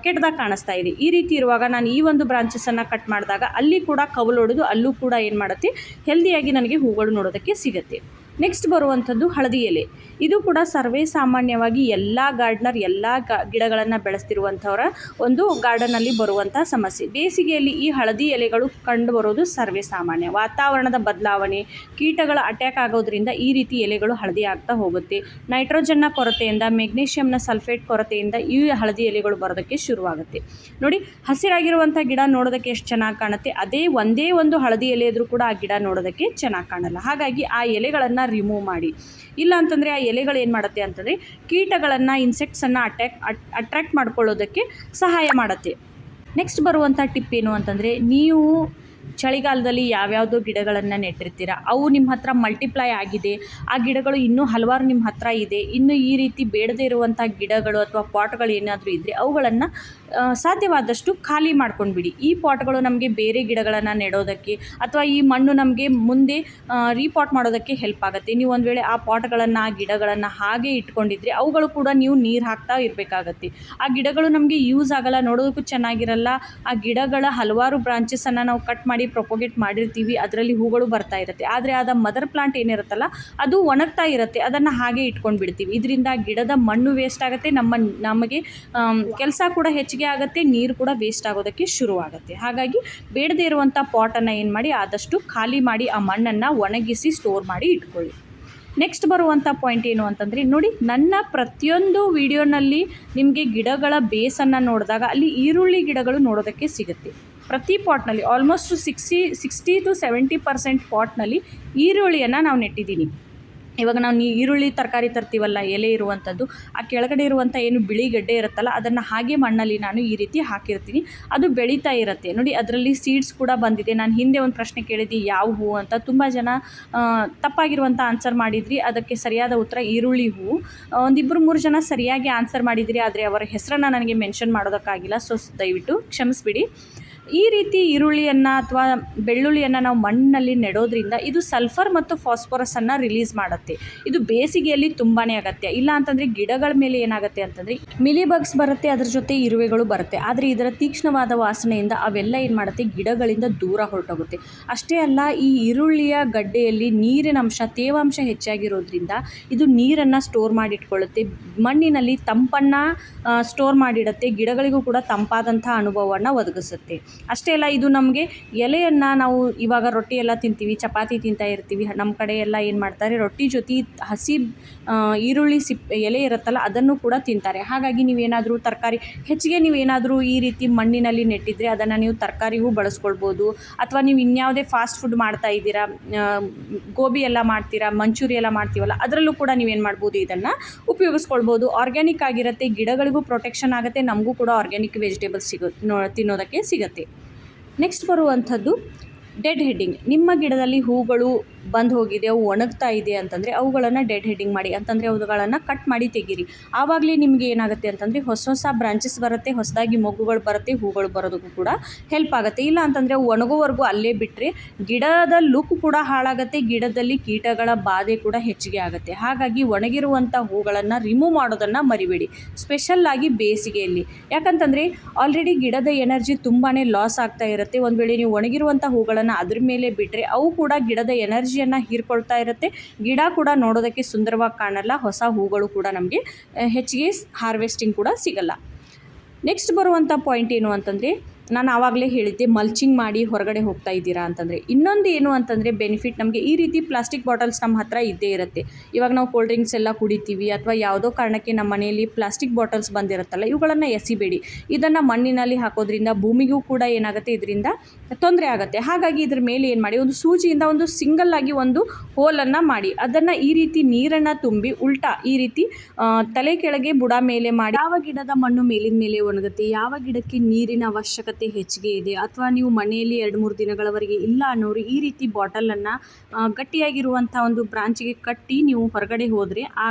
ಕೆಟ್ಟದಾಗಿ ಕಾಣಿಸ್ತಾ ಇದೆ. ಈ ರೀತಿ ಇರುವಾಗ ನಾನು ಈ ಒಂದು ಬ್ರಾಂಚಸನ್ನು ಕಟ್ ಮಾಡಿದಾಗ ಅಲ್ಲಿ ಕೂಡ ಕವಲೊಡೆದು ಅಲ್ಲೂ ಕೂಡ ಏನು ಮಾಡುತ್ತೆ ಹೆಲ್ದಿಯಾಗಿ ನನಗೆ ಹೂಗಳು ನೋಡೋದಕ್ಕೆ ಸಿಗುತ್ತೆ. ನೆಕ್ಸ್ಟ್ ಬರುವಂಥದ್ದು ಹಳದಿ ಎಲೆ. ಇದು ಕೂಡ ಸರ್ವೇ ಸಾಮಾನ್ಯವಾಗಿ ಎಲ್ಲ ಗಾರ್ಡ್ನರ್ ಎಲ್ಲ ಗಿಡಗಳನ್ನು ಬೆಳೆಸ್ತಿರುವಂಥವರ ಒಂದು ಗಾರ್ಡನಲ್ಲಿ ಬರುವಂಥ ಸಮಸ್ಯೆ. ಬೇಸಿಗೆಯಲ್ಲಿ ಈ ಹಳದಿ ಎಲೆಗಳು ಕಂಡು ಬರೋದು ಸರ್ವೇ ಸಾಮಾನ್ಯ. ವಾತಾವರಣದ ಬದಲಾವಣೆ, ಕೀಟಗಳ ಅಟ್ಯಾಕ್ ಆಗೋದ್ರಿಂದ ಈ ರೀತಿ ಎಲೆಗಳು ಹಳದಿ ಆಗ್ತಾ ಹೋಗುತ್ತೆ. ನೈಟ್ರೋಜನ್ನ ಕೊರತೆಯಿಂದ, ಮೆಗ್ನೀಷಿಯಂನ ಸಲ್ಫೇಟ್ ಕೊರತೆಯಿಂದ ಈ ಹಳದಿ ಎಲೆಗಳು ಬರೋದಕ್ಕೆ ಶುರುವಾಗುತ್ತೆ. ನೋಡಿ ಹಸಿರಾಗಿರುವಂಥ ಗಿಡ ನೋಡೋದಕ್ಕೆ ಎಷ್ಟು ಚೆನ್ನಾಗಿ ಕಾಣುತ್ತೆ, ಅದೇ ಒಂದೇ ಒಂದು ಹಳದಿ ಎಲೆ ಇದ್ರೂ ಕೂಡ ಆ ಗಿಡ ನೋಡೋದಕ್ಕೆ ಚೆನ್ನಾಗಿ ಕಾಣಲ್ಲ. ಹಾಗಾಗಿ ಆ ಎಲೆಗಳನ್ನು ರಿಮೂವ್ ಮಾಡಿ. ಇಲ್ಲ ಅಂತಂದರೆ ಆ ಎಲೆಗಳು ಏನು ಮಾಡುತ್ತೆ ಅಂತಂದರೆ ಕೀಟಗಳನ್ನು, ಇನ್ಸೆಕ್ಟ್ಸನ್ನು ಅಟ್ರ್ಯಾಕ್ಟ್ ಮಾಡ್ಕೊಳ್ಳೋದಕ್ಕೆ ಸಹಾಯ ಮಾಡುತ್ತೆ. ನೆಕ್ಸ್ಟ್ ಬರುವಂಥ ಟಿಪ್ ಏನು ಅಂತಂದರೆ, ನೀವು ಚಳಿಗಾಲದಲ್ಲಿ ಯಾವ್ಯಾವುದೋ ಗಿಡಗಳನ್ನು ನೆಟ್ಟಿರ್ತೀರ, ಅವು ನಿಮ್ಮ ಹತ್ರ ಮಲ್ಟಿಪ್ಲೈ ಆಗಿದೆ, ಆ ಗಿಡಗಳು ಇನ್ನೂ ಹಲವಾರು ನಿಮ್ಮ ಹತ್ರ ಇದೆ, ಇನ್ನು ಈ ರೀತಿ ಬೇಡದೇ ಇರುವಂಥ ಗಿಡಗಳು ಅಥವಾ ಪಾಟ್ಗಳು ಏನಾದರೂ ಇದ್ದರೆ ಅವುಗಳನ್ನು ಸಾಧ್ಯವಾದಷ್ಟು ಖಾಲಿ ಮಾಡ್ಕೊಂಡ್ಬಿಡಿ. ಈ ಪಾಟ್ಗಳು ನಮಗೆ ಬೇರೆ ಗಿಡಗಳನ್ನು ನೆಡೋದಕ್ಕೆ ಅಥವಾ ಈ ಮಣ್ಣು ನಮಗೆ ಮುಂದೆ ರೀಪಾಟ್ ಮಾಡೋದಕ್ಕೆ ಹೆಲ್ಪ್ ಆಗುತ್ತೆ. ನೀವು ಒಂದು ವೇಳೆ ಆ ಪಾಟ್ಗಳನ್ನು, ಆ ಗಿಡಗಳನ್ನು ಹಾಗೆ ಇಟ್ಕೊಂಡಿದ್ರೆ ಅವುಗಳು ಕೂಡ ನೀವು ನೀರು ಹಾಕ್ತಾ ಇರಬೇಕಾಗತ್ತೆ. ಆ ಗಿಡಗಳು ನಮಗೆ ಯೂಸ್ ಆಗಲ್ಲ, ನೋಡೋದಕ್ಕೂ ಚೆನ್ನಾಗಿರಲ್ಲ. ಆ ಗಿಡಗಳ ಹಲವಾರು ಬ್ರಾಂಚಸನ್ನು ನಾವು ಕಟ್ ಮಾಡಿ ಪ್ರೊಪೋಗೇಟ್ ಮಾಡಿರ್ತೀವಿ, ಅದರಲ್ಲಿ ಹೂಗಳು ಬರ್ತಾ ಇರುತ್ತೆ. ಆದರೆ ಆದ ಮದರ್ ಪ್ಲಾಂಟ್ ಏನಿರುತ್ತಲ್ಲ ಅದು ಒಣಗ್ತಾ ಇರುತ್ತೆ, ಅದನ್ನು ಹಾಗೆ ಇಟ್ಕೊಂಡು ಬಿಡ್ತೀವಿ. ಇದರಿಂದ ಗಿಡದ ಮಣ್ಣು ವೇಸ್ಟ್ ಆಗುತ್ತೆ, ನಮಗೆ ಕೆಲಸ ಕೂಡ ಹೆಚ್ಚಿಗೆ ಆಗುತ್ತೆ, ನೀರು ಕೂಡ ವೇಸ್ಟ್ ಆಗೋದಕ್ಕೆ ಶುರುವಾಗುತ್ತೆ. ಹಾಗಾಗಿ ಬೇಡದೇ ಇರುವಂಥ ಪಾಟನ್ನು ಏನು ಮಾಡಿ ಆದಷ್ಟು ಖಾಲಿ ಮಾಡಿ ಆ ಮಣ್ಣನ್ನು ಒಣಗಿಸಿ ಸ್ಟೋರ್ ಮಾಡಿ ಇಟ್ಕೊಳ್ಳಿ. ನೆಕ್ಸ್ಟ್ ಬರುವಂಥ ಪಾಯಿಂಟ್ ಏನು ಅಂತಂದರೆ ನೋಡಿ, ನನ್ನ ಪ್ರತಿಯೊಂದು ವಿಡಿಯೋನಲ್ಲಿ ನಿಮಗೆ ಗಿಡಗಳ ಬೇಸನ್ನು ನೋಡಿದಾಗ ಅಲ್ಲಿ ಈರುಳ್ಳಿ ಗಿಡಗಳು ನೋಡೋದಕ್ಕೆ ಸಿಗುತ್ತೆ. ಪ್ರತಿ ಪಾಟ್ನಲ್ಲಿ ಆಲ್ಮೋಸ್ಟ್ 60 to 70% ಪಾಟ್ನಲ್ಲಿ ಈರುಳ್ಳಿಯನ್ನು ನಾವು ನೆಟ್ಟಿದ್ದೀನಿ. ಇವಾಗ ನಾವು ಈರುಳ್ಳಿ ತರಕಾರಿ ತರ್ತೀವಲ್ಲ, ಎಲೆ ಇರುವಂಥದ್ದು, ಆ ಕೆಳಗಡೆ ಇರುವಂಥ ಏನು ಬಿಳಿ ಗಡ್ಡೆ ಇರುತ್ತಲ್ಲ ಅದನ್ನು ಹಾಗೆ ಮಣ್ಣಲ್ಲಿ ನಾನು ಈ ರೀತಿ ಹಾಕಿರ್ತೀನಿ, ಅದು ಬೆಳೀತಾ ಇರುತ್ತೆ. ನೋಡಿ ಅದರಲ್ಲಿ ಸೀಡ್ಸ್ ಕೂಡ ಬಂದಿದೆ. ನಾನು ಹಿಂದೆ ಒಂದು ಪ್ರಶ್ನೆ ಕೇಳಿದ್ದೆ ಯಾವ ಹೂವು ಅಂತ, ತುಂಬ ಜನ ತಪ್ಪಾಗಿರುವಂಥ ಆನ್ಸರ್ ಮಾಡಿದ್ರಿ. ಅದಕ್ಕೆ ಸರಿಯಾದ ಉತ್ತರ ಈರುಳ್ಳಿ ಹೂವು. ಒಂದು 2-3 ಜನ ಸರಿಯಾಗಿ ಆನ್ಸರ್ ಮಾಡಿದಿರಿ, ಆದರೆ ಅವರ ಹೆಸರನ್ನು ನನಗೆ ಮೆನ್ಷನ್ ಮಾಡೋದಕ್ಕಾಗಿಲ್ಲ, ಸೊ ದಯವಿಟ್ಟು ಕ್ಷಮಿಸ್ಬಿಡಿ. ಈ ರೀತಿ ಈರುಳ್ಳಿಯನ್ನು ಅಥವಾ ಬೆಳ್ಳುಳ್ಳಿಯನ್ನು ನಾವು ಮಣ್ಣಲ್ಲಿ ನೆಡೋದ್ರಿಂದ ಇದು ಸಲ್ಫರ್ ಮತ್ತು ಫಾಸ್ಫರಸನ್ನು ರಿಲೀಸ್ ಮಾಡುತ್ತೆ. ಇದು ಬೇಸಿಗೆಯಲ್ಲಿ ತುಂಬಾ ಅಗತ್ಯ. ಇಲ್ಲ ಅಂತಂದರೆ ಗಿಡಗಳ ಮೇಲೆ ಏನಾಗುತ್ತೆ ಅಂತಂದರೆ ಮಿಲಿಬಗ್ಸ್ ಬರುತ್ತೆ, ಅದ್ರ ಜೊತೆ ಇರುವೆಗಳು ಬರುತ್ತೆ. ಆದರೆ ಇದರ ತೀಕ್ಷ್ಣವಾದ ವಾಸನೆಯಿಂದ ಅವೆಲ್ಲ ಏನು ಮಾಡುತ್ತೆ, ಗಿಡಗಳಿಂದ ದೂರ ಹೊರಟೋಗುತ್ತೆ. ಅಷ್ಟೇ ಅಲ್ಲ, ಈ ಈರುಳ್ಳಿಯ ಗಡ್ಡೆಯಲ್ಲಿ ನೀರಿನ ಅಂಶ, ತೇವಾಂಶ ಹೆಚ್ಚಾಗಿರೋದ್ರಿಂದ ಇದು ನೀರನ್ನು ಸ್ಟೋರ್ ಮಾಡಿಟ್ಕೊಳ್ಳುತ್ತೆ, ಮಣ್ಣಿನಲ್ಲಿ ತಂಪನ್ನು ಸ್ಟೋರ್ ಮಾಡಿಡುತ್ತೆ, ಗಿಡಗಳಿಗೂ ಕೂಡ ತಂಪಾದಂಥ ಅನುಭವವನ್ನು ಒದಗಿಸುತ್ತೆ. ಅಷ್ಟೇ ಅಲ್ಲ, ಇದು ನಮಗೆ ಎಲೆಯನ್ನು ನಾವು ಇವಾಗ ರೊಟ್ಟಿ ಎಲ್ಲ ತಿಂತೀವಿ, ಚಪಾತಿ ತಿಂತಾ ಇರ್ತೀವಿ, ನಮ್ಮ ಕಡೆ ಎಲ್ಲ ಏನು ಮಾಡ್ತಾರೆ, ರೊಟ್ಟಿ ಜೊತೆ ಹಸಿ ಈರುಳ್ಳಿ ಎಲೆ ಇರುತ್ತಲ್ಲ ಅದನ್ನು ಕೂಡ ತಿಂತಾರೆ. ಹಾಗಾಗಿ ನೀವೇನಾದರೂ ತರಕಾರಿ ಹೆಚ್ಚಿಗೆ ನೀವೇನಾದರೂ ಈ ರೀತಿ ಮಣ್ಣಿನಲ್ಲಿ ನೆಟ್ಟಿದ್ರೆ ಅದನ್ನು ನೀವು ತರಕಾರಿಗೂ ಬಳಸ್ಕೊಳ್ಬೋದು. ಅಥವಾ ನೀವು ಇನ್ಯಾವುದೇ ಫಾಸ್ಟ್ ಫುಡ್ ಮಾಡ್ತಾ ಇದ್ದೀರಾ, ಗೋಬಿ ಎಲ್ಲ ಮಾಡ್ತೀರಾ, ಮಂಚೂರಿ ಎಲ್ಲ ಮಾಡ್ತೀವಲ್ಲ, ಅದರಲ್ಲೂ ಕೂಡ ನೀವೇನು ಮಾಡ್ಬೋದು, ಇದನ್ನು ಉಪಯೋಗಿಸ್ಕೊಳ್ಬೋದು. ಆರ್ಗ್ಯಾನಿಕ್ ಆಗಿರುತ್ತೆ, ಗಿಡಗಳಿಗೂ ಪ್ರೊಟೆಕ್ಷನ್ ಆಗುತ್ತೆ, ನಮಗೂ ಕೂಡ ಆರ್ಗ್ಯಾನಿಕ್ ವೆಜಿಟೇಬಲ್ಸ್ ತಿನ್ನೋದಕ್ಕೆ ಸಿಗುತ್ತೆ. ನೆಕ್ಸ್ಟ್ ಬರುವಂಥದ್ದು ಡೆಡ್ ಹೆಡ್ಡಿಂಗ್. ನಿಮ್ಮ ಗಿಡದಲ್ಲಿ ಹೂಗಳು ಬಂದು ಹೋಗಿದೆ, ಅವು ಒಣಗ್ತಾ ಇದೆ ಅಂತಂದರೆ ಅವುಗಳನ್ನು ಡೆಡ್ ಹೆಡ್ಡಿಂಗ್ ಮಾಡಿ, ಅಂತಂದರೆ ಅವುಗಳನ್ನು ಕಟ್ ಮಾಡಿ ತೆಗೀರಿ. ಆವಾಗಲೇ ನಿಮಗೆ ಏನಾಗುತ್ತೆ ಅಂತಂದರೆ ಹೊಸ ಬ್ರಾಂಚಸ್ ಬರುತ್ತೆ, ಹೊಸದಾಗಿ ಮೊಗ್ಗುಗಳು ಬರುತ್ತೆ, ಹೂಗಳು ಬರೋದಕ್ಕೂ ಕೂಡ ಹೆಲ್ಪ್ ಆಗುತ್ತೆ. ಇಲ್ಲ ಅಂತಂದರೆ ಒಣಗೋವರೆಗೂ ಅಲ್ಲೇ ಬಿಟ್ಟರೆ ಗಿಡದ ಲುಕ್ ಕೂಡ ಹಾಳಾಗುತ್ತೆ, ಗಿಡದಲ್ಲಿ ಕೀಟಗಳ ಬಾಧೆ ಕೂಡ ಹೆಚ್ಚಿಗೆ ಆಗುತ್ತೆ. ಹಾಗಾಗಿ ಒಣಗಿರುವಂಥ ಹೂಗಳನ್ನು ರಿಮೂವ್ ಮಾಡೋದನ್ನು ಮರಿಬೇಡಿ, ಸ್ಪೆಷಲ್ಲಾಗಿ ಬೇಸಿಗೆಯಲ್ಲಿ. ಯಾಕಂತಂದರೆ ಆಲ್ರೆಡಿ ಗಿಡದ ಎನರ್ಜಿ ತುಂಬಾ ಲಾಸ್ ಆಗ್ತಾ ಇರುತ್ತೆ. ಒಂದು ವೇಳೆ ನೀವು ಒಣಗಿರುವಂಥ ಹೂಗಳನ್ನು ಅದ್ರ ಮೇಲೆ ಬಿಟ್ಟರೆ ಅವು ಕೂಡ ಗಿಡದ ಎನರ್ಜಿಯನ್ನು ಹೀರ್ಕೊಳ್ತಾ ಇರುತ್ತೆ, ಗಿಡ ಕೂಡ ನೋಡೋದಕ್ಕೆ ಸುಂದರವಾಗಿ ಕಾಣಲ್ಲ, ಹೊಸ ಹೂಗಳು ಕೂಡ ನಮಗೆ ಹೆಚ್ಚಿಗೆ ಹಾರ್ವೆಸ್ಟಿಂಗ್ ಕೂಡ ಸಿಗಲ್ಲ. ನೆಕ್ಸ್ಟ್ ಬರುವಂಥ ಪಾಯಿಂಟ್ ಏನು ಅಂತಂದರೆ, ನಾನು ಆವಾಗಲೇ ಹೇಳಿದ್ದೆ ಮಲ್ಚಿಂಗ್ ಮಾಡಿ ಹೊರಗಡೆ ಹೋಗ್ತಾ ಇದ್ದೀರಾ ಅಂತಂದರೆ. ಇನ್ನೊಂದು ಏನು ಅಂತಂದರೆ ಬೆನಿಫಿಟ್, ನಮಗೆ ಈ ರೀತಿ ಪ್ಲಾಸ್ಟಿಕ್ ಬಾಟಲ್ಸ್ ನಮ್ಮ ಹತ್ರ ಇದ್ದೇ ಇರುತ್ತೆ. ಇವಾಗ ನಾವು ಕೋಲ್ಡ್ ಡ್ರಿಂಕ್ಸ್ ಎಲ್ಲ ಕುಡಿತೀವಿ ಅಥವಾ ಯಾವುದೋ ಕಾರಣಕ್ಕೆ ನಮ್ಮ ಮನೆಯಲ್ಲಿ ಪ್ಲಾಸ್ಟಿಕ್ ಬಾಟಲ್ಸ್ ಬಂದಿರುತ್ತಲ್ಲ, ಇವುಗಳನ್ನು ಎಸಿಬೇಡಿ. ಇದನ್ನು ಮಣ್ಣಿನಲ್ಲಿ ಹಾಕೋದ್ರಿಂದ ಭೂಮಿಗೂ ಕೂಡ ಏನಾಗುತ್ತೆ, ಇದರಿಂದ ತೊಂದರೆ ಆಗುತ್ತೆ. ಹಾಗಾಗಿ ಇದ್ರ ಮೇಲೆ ಏನು ಮಾಡಿ, ಒಂದು ಸೂಜಿಯಿಂದ ಒಂದು ಸಿಂಗಲ್ ಆಗಿ ಒಂದು ಹೋಲನ್ನು ಮಾಡಿ, ಅದನ್ನು ಈ ರೀತಿ ನೀರನ್ನು ತುಂಬಿ ಉಲ್ಟಾ ಈ ರೀತಿ ತಲೆ ಕೆಳಗೆ ಬುಡ ಮೇಲೆ ಮಾಡಿ, ಯಾವ ಗಿಡದ ಮಣ್ಣು ಮೇಲಿನ ಮೇಲೆ ಒಣಗುತ್ತೆ, ಯಾವ ಗಿಡಕ್ಕೆ ನೀರಿನ ಅವಶ್ಯಕತೆ ಅವಶ್ಯಕತೆ ಹೆಚ್ಚಿಗೆ ಇದೆ ಅಥವಾ ನೀವು ಮನೆಯಲ್ಲಿ 2-3 ದಿನಗಳವರೆಗೆ ಇಲ್ಲ ಅನ್ನೋರು ಈ ರೀತಿ ಬಾಟಲನ್ನು ಗಟ್ಟಿಯಾಗಿರುವಂಥ ಒಂದು ಬ್ರಾಂಚಿಗೆ ಕಟ್ಟಿ ನೀವು ಹೊರಗಡೆ ಹೋದರೆ ಆ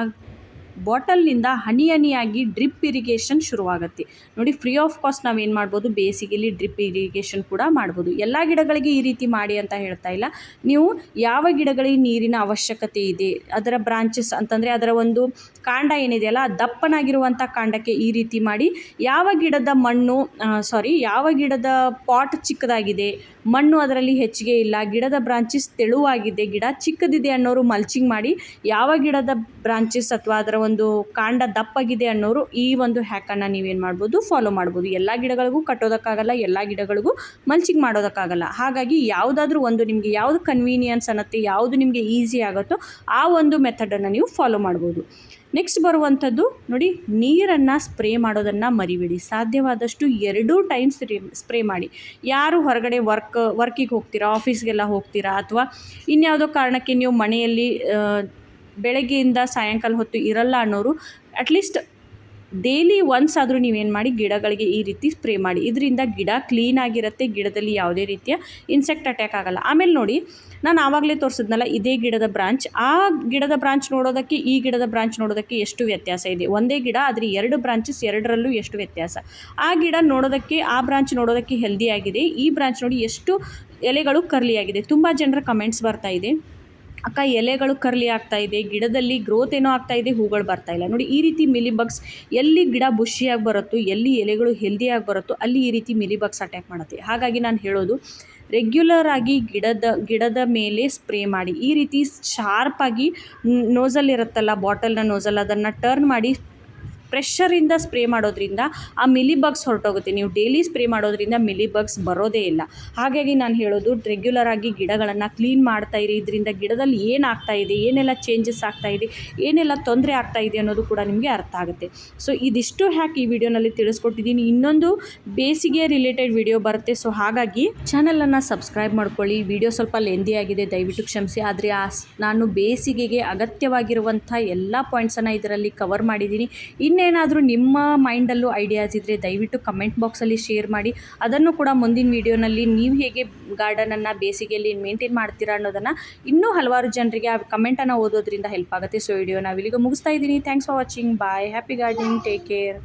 ಬಾಟಲ್ನಿಂದ ಹನಿ ಹನಿಯಾಗಿ ಡ್ರಿಪ್ ಇರಿಗೇಷನ್ ಶುರುವಾಗುತ್ತೆ. ನೋಡಿ, ಫ್ರೀ ಆಫ್ ಕಾಸ್ಟ್ ನಾವೇನು ಮಾಡ್ಬೋದು, ಬೇಸಿಗೆಯಲ್ಲಿ ಡ್ರಿಪ್ ಇರಿಗೇಷನ್ ಕೂಡ ಮಾಡ್ಬೋದು. ಎಲ್ಲ ಗಿಡಗಳಿಗೆ ಈ ರೀತಿ ಮಾಡಿ ಅಂತ ಹೇಳ್ತಾ ಇಲ್ಲ. ನೀವು ಯಾವ ಗಿಡಗಳಿಗೆ ನೀರಿನ ಅವಶ್ಯಕತೆ ಇದೆ, ಅದರ ಬ್ರಾಂಚಸ್ ಅಂತಂದರೆ ಅದರ ಒಂದು ಕಾಂಡ ಏನಿದೆಯಲ್ಲ, ದಪ್ಪನಾಗಿರುವಂಥ ಕಾಂಡಕ್ಕೆ ಈ ರೀತಿ ಮಾಡಿ, ಯಾವ ಗಿಡದ ಯಾವ ಗಿಡದ ಪಾಟ್ ಚಿಕ್ಕದಾಗಿದೆ, ಮಣ್ಣು ಅದರಲ್ಲಿ ಹೆಚ್ಚಿಗೆ ಇಲ್ಲ, ಗಿಡದ ಬ್ರಾಂಚಸ್ ತೆಳುವಾಗಿದೆ, ಗಿಡ ಚಿಕ್ಕದಿದೆ ಅನ್ನೋರು ಮಲ್ಚಿಂಗ್ ಮಾಡಿ, ಯಾವ ಗಿಡದ ಬ್ರಾಂಚಸ್ ಅಥವಾ ಅದರ ಒಂದು ಕಾಂಡ ದಪ್ಪಾಗಿದೆ ಅನ್ನೋರು ಈ ಒಂದು ಹ್ಯಾಕನ್ನು ನೀವೇನು ಮಾಡ್ಬೋದು, ಫಾಲೋ ಮಾಡ್ಬೋದು. ಎಲ್ಲ ಗಿಡಗಳಿಗೂ ಕಟ್ಟೋದಕ್ಕಾಗಲ್ಲ, ಎಲ್ಲ ಗಿಡಗಳಿಗೂ ಮಲ್ಚಿಂಗ್ ಮಾಡೋದಕ್ಕಾಗಲ್ಲ. ಹಾಗಾಗಿ ಯಾವುದಾದ್ರೂ ಒಂದು ನಿಮಗೆ ಯಾವುದು ಕನ್ವೀನಿಯನ್ಸ್ ಅನ್ನತ್ತೆ, ಯಾವುದು ನಿಮಗೆ ಈಸಿ ಆಗುತ್ತೋ ಆ ಒಂದು ಮೆಥಡನ್ನು ನೀವು ಫಾಲೋ ಮಾಡ್ಬೋದು. ನೆಕ್ಸ್ಟ್ ಬರುವಂಥದ್ದು ನೋಡಿ, ನೀರನ್ನು ಸ್ಪ್ರೇ ಮಾಡೋದನ್ನು ಮರಿಬೇಡಿ. ಸಾಧ್ಯವಾದಷ್ಟು 2 ಟೈಮ್ಸ್ ಸ್ಪ್ರೇ ಮಾಡಿ. ಯಾರು ಹೊರಗಡೆ ವರ್ಕಿಗೆ ಹೋಗ್ತೀರಾ, ಆಫೀಸ್ಗೆಲ್ಲ ಹೋಗ್ತೀರಾ, ಅಥವಾ ಇನ್ಯಾವುದೋ ಕಾರಣಕ್ಕೆ ನೀವು ಮನೆಯಲ್ಲಿ ಬೆಳಗ್ಗೆಯಿಂದ ಸಾಯಂಕಾಲ ಹೊತ್ತು ಇರಲ್ಲ ಅನ್ನೋರು ಅಟ್ಲೀಸ್ಟ್ ಡೈಲಿ ಒನ್ಸ್ ಆದರೂ ನೀವೇನು ಮಾಡಿ, ಗಿಡಗಳಿಗೆ ಈ ರೀತಿ ಸ್ಪ್ರೇ ಮಾಡಿ. ಇದರಿಂದ ಗಿಡ ಕ್ಲೀನಾಗಿರುತ್ತೆ, ಗಿಡದಲ್ಲಿ ಯಾವುದೇ ರೀತಿಯ ಇನ್ಸೆಕ್ಟ್ ಅಟ್ಯಾಕ್ ಆಗೋಲ್ಲ. ಆಮೇಲೆ ನೋಡಿ, ನಾನು ಆವಾಗಲೇ ತೋರಿಸಿದ್ನಲ್ಲ ಇದೇ ಗಿಡದ ಬ್ರಾಂಚ್, ಆ ಗಿಡದ ಬ್ರಾಂಚ್ ನೋಡೋದಕ್ಕೆ ಈ ಗಿಡದ ಬ್ರಾಂಚ್ ನೋಡೋದಕ್ಕೆ ಎಷ್ಟು ವ್ಯತ್ಯಾಸ ಇದೆ. ಒಂದೇ ಗಿಡ ಆದರೆ 2 ಬ್ರಾಂಚಸ್, ಎರಡರಲ್ಲೂ ಎಷ್ಟು ವ್ಯತ್ಯಾಸ. ಆ ಗಿಡ ನೋಡೋದಕ್ಕೆ, ಆ ಬ್ರಾಂಚ್ ನೋಡೋದಕ್ಕೆ ಹೆಲ್ದಿಯಾಗಿದೆ, ಈ ಬ್ರಾಂಚ್ ನೋಡಿ ಎಷ್ಟು ಎಲೆಗಳು ಕರ್ಲಿಯಾಗಿದೆ. ತುಂಬ ಜನರ ಕಮೆಂಟ್ಸ್ ಬರ್ತಾ ಇದೆ, ಅಕ್ಕ ಎಲೆಗಳು ಕರ್ಲಿ ಆಗ್ತಾ ಇದೆ, ಗಿಡದಲ್ಲಿ ಗ್ರೋತ್ ಏನೋ ಆಗ್ತಾ ಇದೆ, ಹೂಗಳು ಬರ್ತಾ ಇಲ್ಲ. ನೋಡಿ, ಈ ರೀತಿ ಮಿಲಿಬಗ್ಸ್ ಎಲ್ಲಿ ಗಿಡ ಬುಷಿಯಾಗಿ ಬರುತ್ತೋ, ಎಲ್ಲಿ ಎಲೆಗಳು ಹೆಲ್ದಿಯಾಗಿ ಬರುತ್ತೋ ಅಲ್ಲಿ ಈ ರೀತಿ ಮಿಲಿಬಗ್ಸ್ ಅಟ್ಯಾಕ್ ಮಾಡುತ್ತೆ. ಹಾಗಾಗಿ ನಾನು ಹೇಳೋದು, ರೆಗ್ಯುಲರ್ ಆಗಿ ಗಿಡದ ಮೇಲೆ ಸ್ಪ್ರೇ ಮಾಡಿ. ಈ ರೀತಿ ಶಾರ್ಪಾಗಿ ನೋಸಲ್ ಇರುತ್ತಲ್ಲ, ಬಾಟಲ್ನ ನೋಸಲ್, ಅದನ್ನು ಟರ್ನ್ ಮಾಡಿ ಪ್ರೆಷರಿಂದ ಸ್ಪ್ರೇ ಮಾಡೋದ್ರಿಂದ ಆ ಮಿಲಿಬಗ್ಸ್ ಹೊರಟೋಗುತ್ತೆ. ನೀವು ಡೈಲಿ ಸ್ಪ್ರೇ ಮಾಡೋದ್ರಿಂದ ಮಿಲಿಬಗ್ಸ್ ಬರೋದೇ ಇಲ್ಲ. ಹಾಗಾಗಿ ನಾನು ಹೇಳೋದು, ರೆಗ್ಯುಲರ್ ಆಗಿ ಗಿಡಗಳನ್ನು ಕ್ಲೀನ್ ಮಾಡ್ತಾಯಿರಿ. ಇದರಿಂದ ಗಿಡದಲ್ಲಿ ಏನಾಗ್ತಾ ಇದೆ, ಏನೆಲ್ಲ ಚೇಂಜಸ್ ಆಗ್ತಾ ಇದೆ, ಏನೆಲ್ಲ ತೊಂದರೆ ಆಗ್ತಾ ಇದೆ ಅನ್ನೋದು ಕೂಡ ನಿಮಗೆ ಅರ್ಥ ಆಗುತ್ತೆ. ಸೊ ಇದಿಷ್ಟು ಈ ವಿಡಿಯೋನಲ್ಲಿ ತಿಳಿಸ್ಕೊಟ್ಟಿದ್ದೀನಿ. ಇನ್ನೊಂದು ಬೇಸಿಗೆ ರಿಲೇಟೆಡ್ ವಿಡಿಯೋ ಬರುತ್ತೆ. ಸೊ ಹಾಗಾಗಿ ಚಾನಲನ್ನು ಸಬ್ಸ್ಕ್ರೈಬ್ ಮಾಡ್ಕೊಳ್ಳಿ. ವಿಡಿಯೋ ಸ್ವಲ್ಪ ಲೆಂದಿ ಆಗಿದೆ, ದಯವಿಟ್ಟು ಕ್ಷಮಿಸಿ. ಆದರೆ ನಾನು ಬೇಸಿಗೆಗೆ ಅಗತ್ಯವಾಗಿರುವಂಥ ಎಲ್ಲ ಪಾಯಿಂಟ್ಸನ್ನು ಇದರಲ್ಲಿ ಕವರ್ ಮಾಡಿದ್ದೀನಿ. ಇನ್ನೇನಾದರೂ ನಿಮ್ಮ ಮೈಂಡಲ್ಲೂ ಐಡಿಯಾಸ್ ಇದ್ದರೆ ದಯವಿಟ್ಟು ಕಮೆಂಟ್ ಬಾಕ್ಸಲ್ಲಿ ಶೇರ್ ಮಾಡಿ. ಅದನ್ನು ಕೂಡ ಮುಂದಿನ ವೀಡಿಯೋನಲ್ಲಿ ನೀವು ಹೇಗೆ ಗಾರ್ಡನನ್ನು ಬೇಸಿಗೆಯಲ್ಲಿ ಮೇಂಟೈನ್ ಮಾಡ್ತೀರಾ ಅನ್ನೋದನ್ನು ಇನ್ನೂ ಹಲವಾರು ಜನರಿಗೆ ಆ ಕಮೆಂಟನ್ನು ಓದೋದ್ರಿಂದ ಹೆಲ್ಪ್ ಆಗುತ್ತೆ. ಸೊ ವಿಡಿಯೋ ನಾವು ಇಲ್ಲಿಗೆ ಮುಗಿಸ್ತಾ ಇದ್ದೀನಿ. Thanks for watching. Bye. Happy gardening. Take care.